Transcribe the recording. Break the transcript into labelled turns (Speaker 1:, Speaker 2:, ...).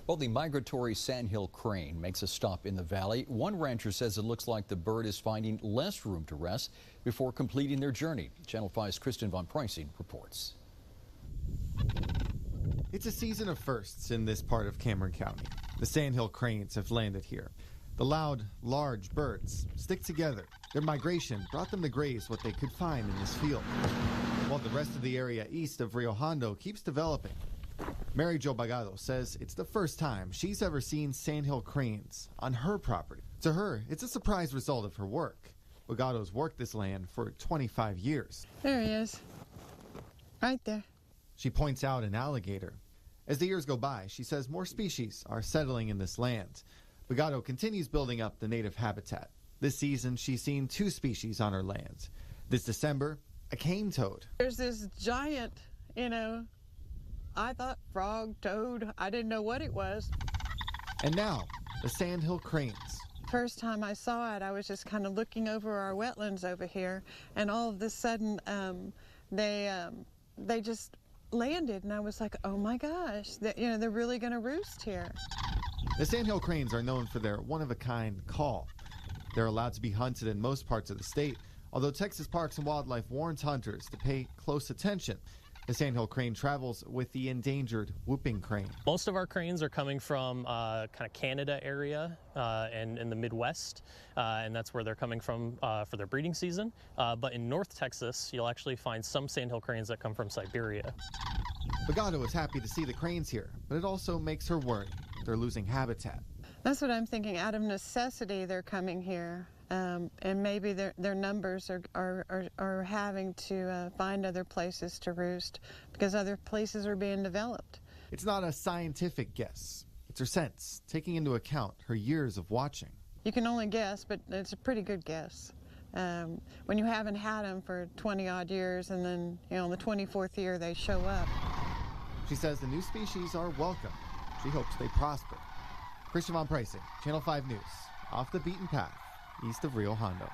Speaker 1: Well, the migratory Sandhill crane makes a stop in the valley. One rancher says it looks like the bird is finding less room to rest before completing their journey. Channel 5's Kristen von Preissing reports.
Speaker 2: It's a season of firsts in this part of Cameron County. The Sandhill cranes have landed here. The loud, large birds stick together. Their migration brought them to graze what they could find in this field, while the rest of the area east of Rio Hondo keeps developing. Mary Jo Bagado says it's the first time she's ever seen Sandhill cranes on her property. To her, it's a surprise result of her work. Bagado's worked this land for 25 years.
Speaker 3: There he is, right there.
Speaker 2: She points out an alligator. As the years go by, she says more species are settling in this land. Bagado continues building up the native habitat. This season, she's seen 2 species on her land. This December, a cane toad.
Speaker 3: There's this giant, I thought frog, toad, I didn't know what it was.
Speaker 2: And now, the Sandhill cranes.
Speaker 3: First time I saw it, I was just kind of looking over our wetlands over here, and all of a sudden, they just landed, and I was like, oh my gosh, they're really going to roost here.
Speaker 2: The Sandhill cranes are known for their one-of-a-kind call. They're allowed to be hunted in most parts of the state, although Texas Parks and Wildlife warns hunters to pay close attention. The Sandhill crane travels with the endangered whooping crane.
Speaker 4: Most of our cranes are coming from kind of Canada area and in the Midwest, and that's where they're coming from for their breeding season. But in North Texas, you'll actually find some Sandhill cranes that come from Siberia.
Speaker 2: Bagado is happy to see the cranes here, but it also makes her worry. They're losing habitat.
Speaker 3: That's what I'm thinking. Out of necessity, they're coming here. And maybe their numbers are having to find other places to roost because other places are being developed.
Speaker 2: It's not a scientific guess. It's her sense, taking into account her years of watching.
Speaker 3: You can only guess, but it's a pretty good guess. When you haven't had them for 20-odd years and then, in the 24th year they show up.
Speaker 2: She says the new species are welcome. She hopes they prosper. Kristen von Preissing, Channel 5 News, off the beaten path, east of Rio Hondo.